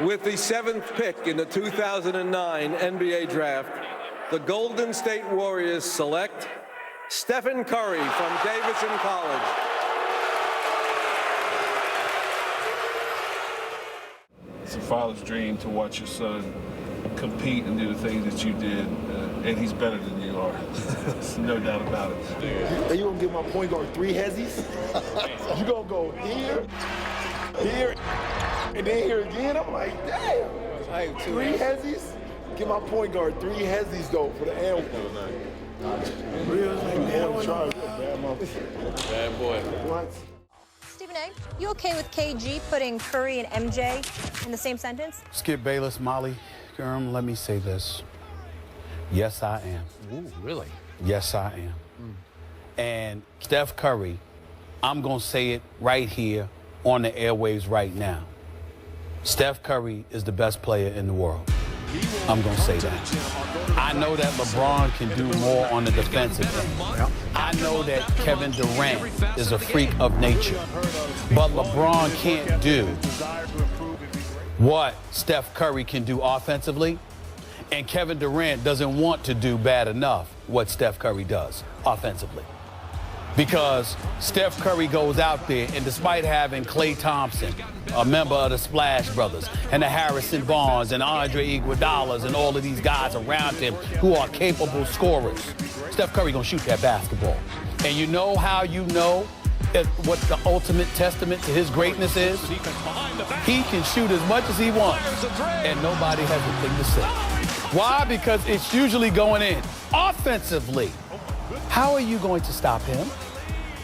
With the 7th pick in the 2009 NBA Draft, the Golden State Warriors select Stephen Curry from Davidson College. It's a father's dream to watch your son compete and do the things that you did, and he's better than you are. There's no doubt about it. Are you gonna give my point guard 3 hezzies? You gonna go here, here, and then here again? I'm like, damn. 3 hezzies? Give my point guard 3 hezzies though for the L. Real Bad boy. What? Stephen A., you okay with KG putting Curry and MJ in the same sentence? Skip Bayless, Molly Gurm, let me say this. Yes, I am. Ooh, really? Yes, I am. And Steph Curry, I'm going to say it right here on the airwaves right now. Steph Curry is the best player in the world. I'm going to say that. I know that LeBron can do more on the defensive end. I know that Kevin Durant is a freak of nature. But LeBron can't do what Steph Curry can do offensively. And Kevin Durant doesn't want to do bad enough what Steph Curry does offensively. Because Steph Curry goes out there, and despite having Klay Thompson, a member of the Splash Brothers, and the Harrison Barnes and Andre Iguodala's and all of these guys around him who are capable scorers, Steph Curry gonna shoot that basketball. And you know how you know what the ultimate testament to his greatness is? He can shoot as much as he wants, and nobody has a thing to say. Why? Because it's usually going in. Offensively, how are you going to stop him?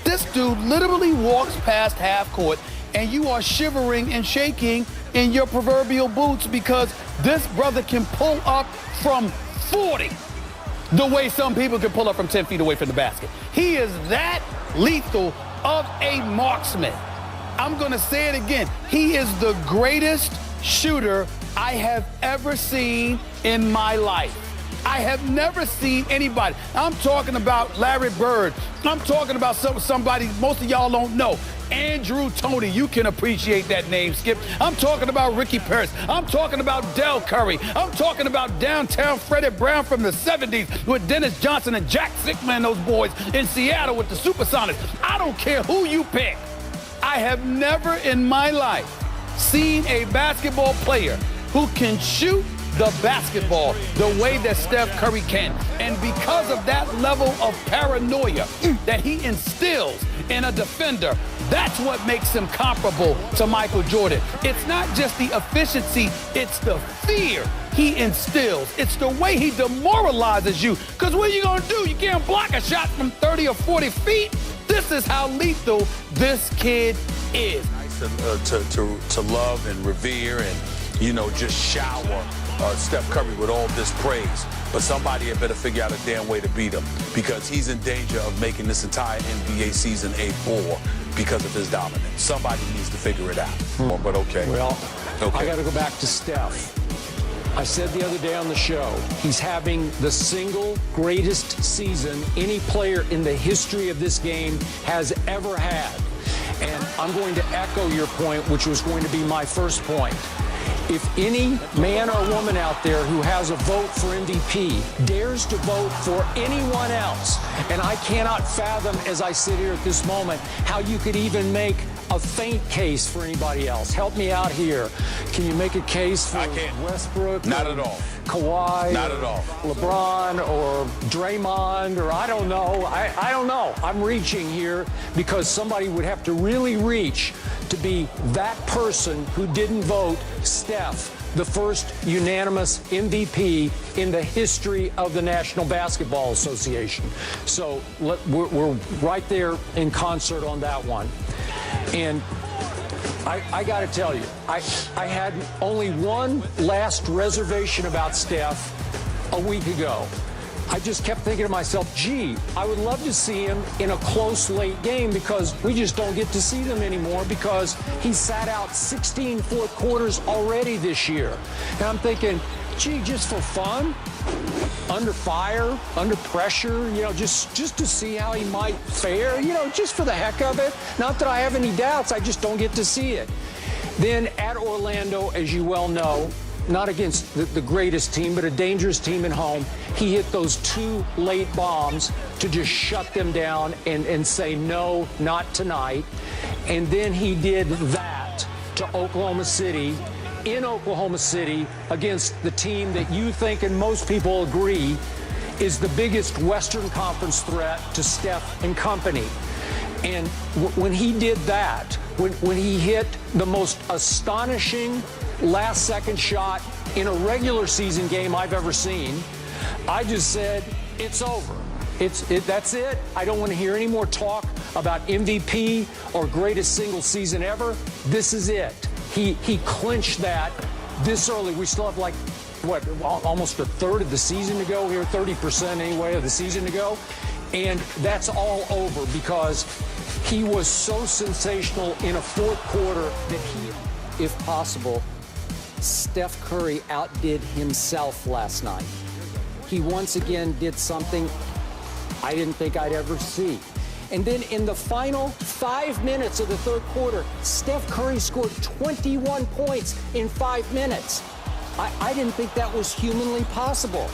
This dude literally walks past half court, and you are shivering and shaking in your proverbial boots because this brother can pull up from 40 the way some people can pull up from 10 feet away from the basket. He is that lethal of a marksman. I'm going to say it again. He is the greatest shooter I have ever seen in my life. I have never seen anybody. I'm talking about Larry Bird. I'm talking about somebody most of y'all don't know. Andrew Toney, you can appreciate that name, Skip. I'm talking about Ricky Parrish. I'm talking about Del Curry. I'm talking about downtown Freddie Brown from the 70s with Dennis Johnson and Jack Sickman, those boys in Seattle with the Supersonics. I don't care who you pick. I have never in my life seen a basketball player who can shoot the basketball the way that Steph Curry can. And because of that level of paranoia that he instills in a defender, that's what makes him comparable to Michael Jordan. It's not just the efficiency, it's the fear he instills. It's the way he demoralizes you. Because what are you going to do? You can't block a shot from 30 or 40 feet. This is how lethal this kid is. To love and revere and, you know, just shower Steph Curry with all this praise. But somebody had better figure out a damn way to beat him because he's in danger of making this entire NBA season a bore because of his dominance. Somebody needs to figure it out. But okay. Well, okay. I got to go back to Steph. I said the other day on the show, he's having the single greatest season any player in the history of this game has ever had. And I'm going to echo your point, which was going to be my first point. If any man or woman out there who has a vote for MVP dares to vote for anyone else, and I cannot fathom as I sit here at this moment how you could even make a faint case for anybody else. Help me out here. Can you make a case for Westbrook? Not at all. Kawhi? Not at all. LeBron or Draymond or I don't know. I don't know. I'm reaching here because somebody would have to really reach to be that person who didn't vote Steph the first unanimous MVP in the history of the National Basketball Association. So we're right there in concert on that one. And I got to tell you, I had only one last reservation about Steph a week ago. I just kept thinking to myself, gee, I would love to see him in a close late game because we just don't get to see them anymore because he sat out 16 fourth quarters already this year. And I'm thinking, gee, just for fun, under fire, under pressure, you know, just to see how he might fare, you know, just for the heck of it. Not that I have any doubts, I just don't get to see it. Then at Orlando, as you well know, not against the greatest team, but a dangerous team at home, he hit those 2 late bombs to just shut them down and say, no, not tonight. And then he did that to Oklahoma City, in Oklahoma City, against the team that you think and most people agree is the biggest Western Conference threat to Steph and company. And when he did that, when he hit the most astonishing last-second shot in a regular season game I've ever seen, I just said, it's over. That's it. I don't want to hear any more talk about MVP or greatest single season ever. This is it. He clinched that this early. We still have, like, what, almost a third of the season to go here, 30% anyway of the season to go. And that's all over because he was so sensational in a fourth quarter that he, if possible, Steph Curry outdid himself last night. He once again did something I didn't think I'd ever see. And then in the final 5 minutes of the third quarter, Steph Curry scored 21 points in 5 minutes. I didn't think that was humanly possible.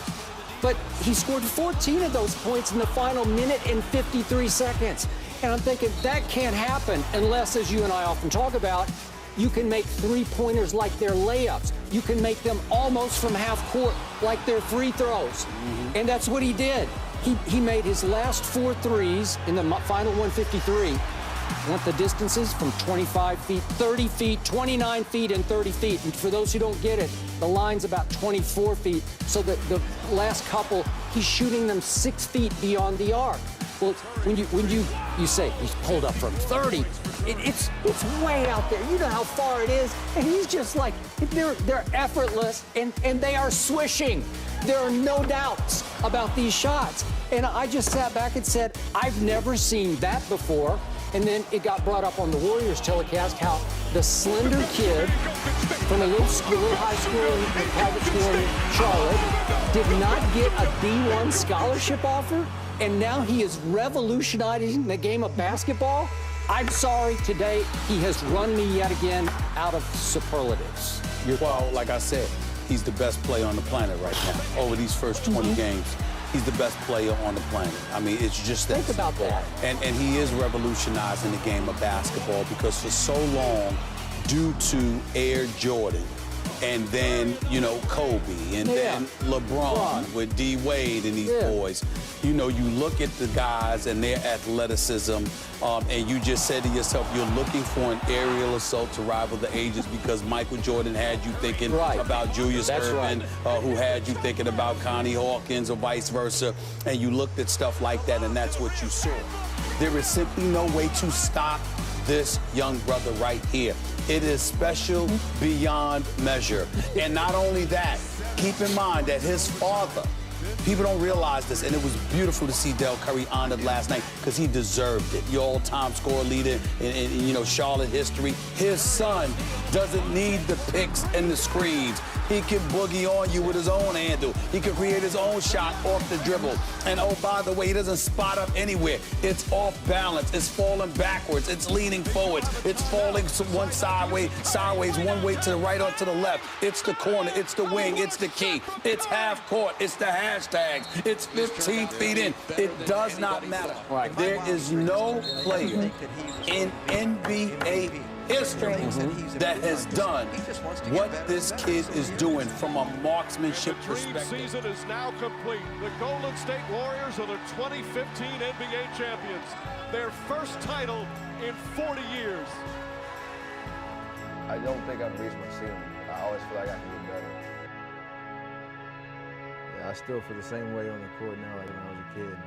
But he scored 14 of those points in the final minute and 53 seconds. And I'm thinking that can't happen unless, as you and I often talk about, you can make three-pointers like they're layups. You can make them almost from half court like they're free throws. And that's what he did. He made his last 4 threes in the final 153. Want the distances from 25 feet, 30 feet, 29 feet, and 30 feet. And for those who don't get it, the line's about 24 feet. So that the last couple, he's shooting them 6 feet beyond the arc. Well, when you say he's pulled up from 30, it's way out there. You know how far it is, and he's just like they're effortless, and they are swishing. There are no doubts about these shots. And I just sat back and said, I've never seen that before. And then it got brought up on the Warriors telecast how the slender kid from a little high school in private school in Charlotte did not get a D1 scholarship offer, and now he is revolutionizing the game of basketball. I'm sorry, today he has run me yet again out of superlatives. Well, like I said, he's the best player on the planet right now. Over these first 20 games, he's the best player on the planet. I mean, it's just that. Think about that. And he is revolutionizing the game of basketball because for so long, due to Air Jordan, and then, you know, Kobe, and then LeBron with D. Wade and these boys. You know, you look at the guys and their athleticism, and you just said to yourself, you're looking for an aerial assault to rival the ages because Michael Jordan had you thinking about Julius Erving, who had you thinking about Connie Hawkins or vice versa, and you looked at stuff like that, and that's what you saw. There is simply no way to stop this young brother right here. It is special beyond measure. And not only that, keep in mind that his father, people don't realize this, and it was beautiful to see Del Curry honored last night because he deserved it. Your all-time score leader in you know, Charlotte history. His son doesn't need the picks and the screens. He can boogie on you with his own handle. He can create his own shot off the dribble. And oh, by the way, he doesn't spot up anywhere. It's off balance. It's falling backwards. It's leaning forwards. It's falling one sideways, one way to the right or to the left. It's the corner. It's the wing. It's the key. It's half court. It's the hashtags. It's 15 feet in. It does not matter. There is no player in NBA history that has done what this kid is doing from a marksmanship perspective. The season is now complete. The Golden State Warriors are the 2015 NBA champions. Their first title in 40 years. I don't think I've reached my ceiling. I always feel like I can get better. Yeah, I still feel the same way on the court now like when I was a kid.